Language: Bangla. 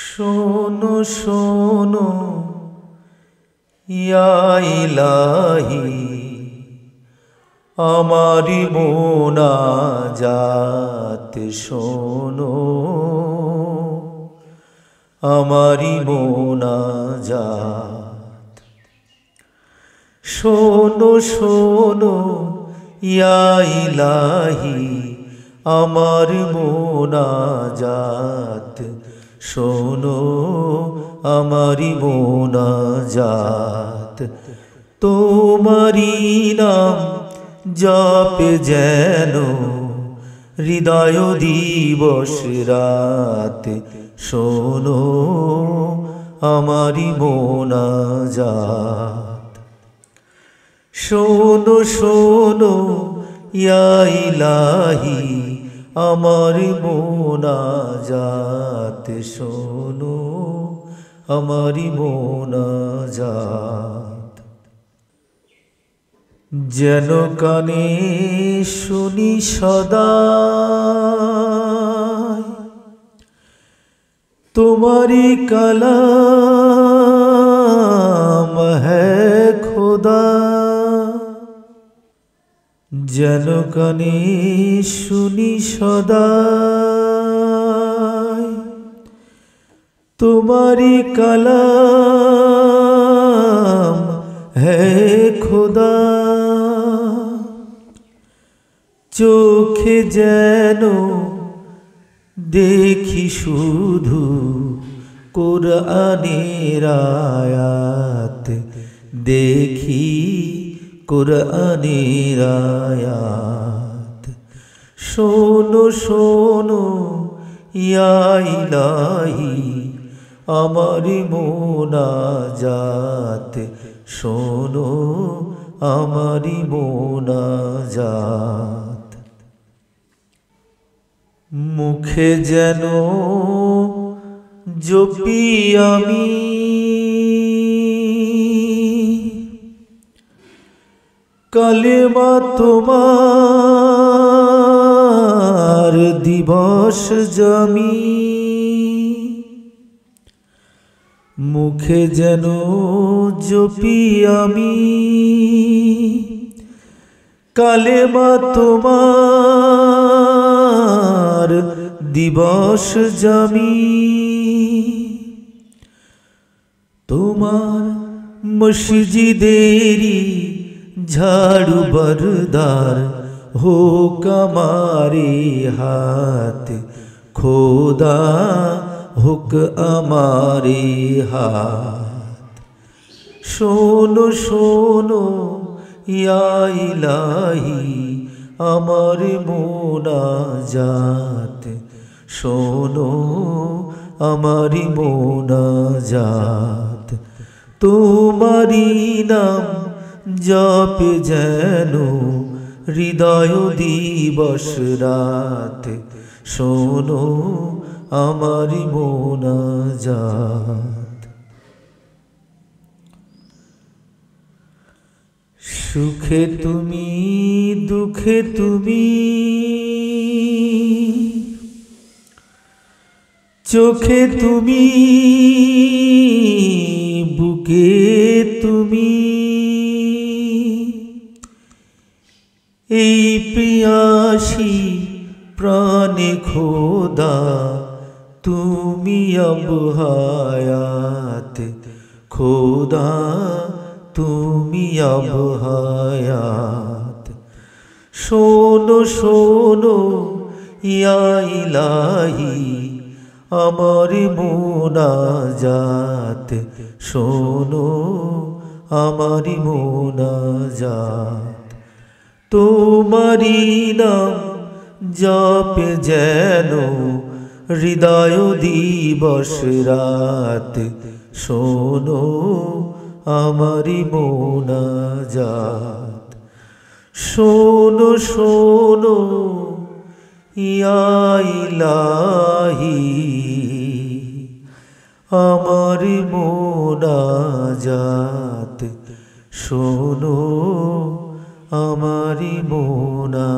শোনো শোনো ইয়া ইলাহি আমারি মোনাজাত শোনো আমারি মোনাজাত শোনো শোনো ইয়া ইলাহি আমার মোনাজাত শোনো আমারি মোনাজাত তোমারি নাম জপে যেন হৃদয় দিবস রাত শোনো আমারি মোনাজাত শোনো শোনো ইয়া ইলাহি আমার মোনাজাত শোনো আমারি মোনাজাত যেন কানে শুনি সদা তোমারি কালাম হ্যায় খোদা যেন কানে শুনি সদা তোমারি কালাম হ্যায় খোদা চোখে যেন দেখি শুধু কোরআনের আয়াত দেখি কোরআনের আয়াত শোনো শোনো ইয়া ইলাহি আমার মোনাজাত শোনো আমারি মোনাজাত মুখে যেন জপি আমি কালেমা তোমার দিবস জমি মুখে যেন জপি আমি কালেমা তোমার দিবস জমি তোমার মসজিদেরি ঝাড়ু বরদার হোক আমারে হাত খোদা হোক আমারে হাত শোনো শোনো ইয়া ইলাহি আমার মোনাজাত শোনো আমারি মোনাজাত তোমারি নাম জপে যেন হৃদয় দিবস রাত শোনো আমারি মোনাজাত সুখে তুমি দুঃখে তুমি চোখে তুমি বুকে তুমি এই প্রিয়াসী প্রাণে খোদা তুমি আব হায়াত খোদা তুমি আব হায়াত শোনো শোনো ইয়া ইলাহি আমার মোনাজাত শোনো আমারি মোনাজাত তোমারি নাম জপে যেন হৃদয় দিবস রাত শোনো আমারি মোনাজাত শোনো শোনো ইয়া ইলাহি আমারি মোনাজাত শোনো আমারি মোনাজাত।